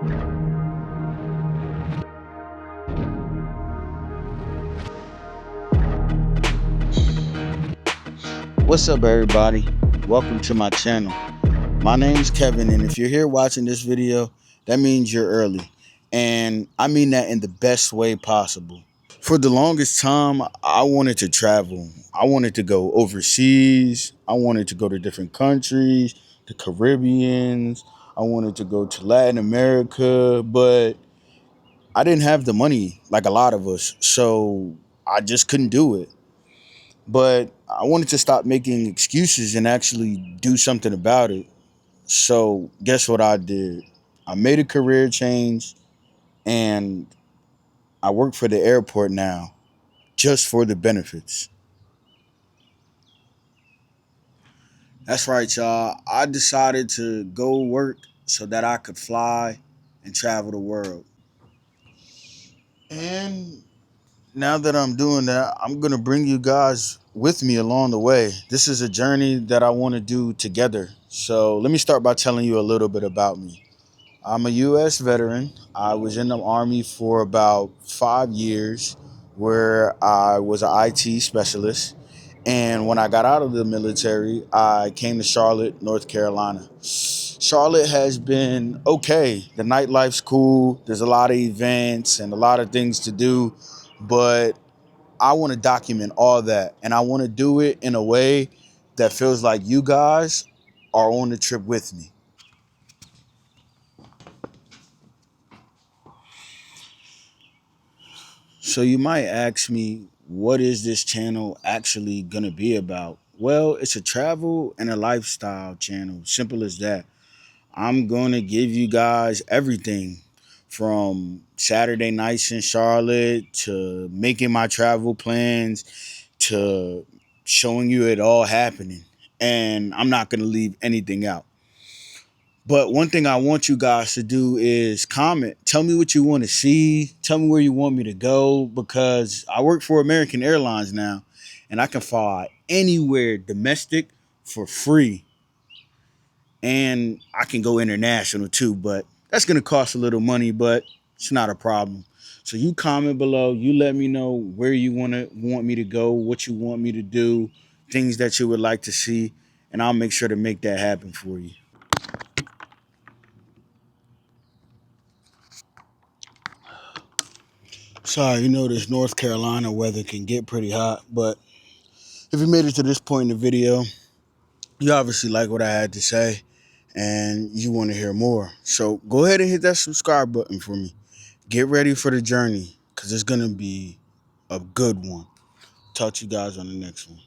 What's up, everybody? Welcome to my channel. My name's Kevin, and if you're here watching this video, that means you're early. And I mean that in the best way possible. For the longest time, I wanted to travel. I wanted to go overseas. I wanted to go to different countries, the Caribbeans. I wanted to go to Latin America, but I didn't have the money like a lot of us, so I just couldn't do it. But I wanted to stop making excuses and actually do something about it. So guess what I did? I made a career change and I work for the airport now just for the benefits. That's right, y'all. I decided to go work so that I could fly and travel the world. And now that I'm doing that, I'm going to bring you guys with me along the way. This is a journey that I want to do together. So let me start by telling you a little bit about me. I'm a U.S. veteran. I was in the Army for about 5 years, where I was an IT specialist. And when I got out of the military, I came to Charlotte, North Carolina. Charlotte has been okay. The nightlife's cool. There's a lot of events and a lot of things to do, but I want to document all that, and I want to do it in a way that feels like you guys are on the trip with me. So you might ask me, what is this channel actually going to be about? Well, it's a travel and a lifestyle channel. Simple as that. I'm going to give you guys everything from Saturday nights in Charlotte to making my travel plans to showing you it all happening. And I'm not going to leave anything out. But one thing I want you guys to do is comment. Tell me what you want to see. Tell me where you want me to go, because I work for American Airlines now and I can fly anywhere domestic for free. And I can go international too, but that's going to cost a little money, but it's not a problem. So you comment below. You let me know where you want me to go, what you want me to do, things that you would like to see, and I'll make sure to make that happen for you. Sorry, this North Carolina weather can get pretty hot, but if you made it to this point in the video, you obviously like what I had to say and you want to hear more. So go ahead and hit that subscribe button for me. Get ready for the journey, because it's going to be a good one. Talk to you guys on the next one.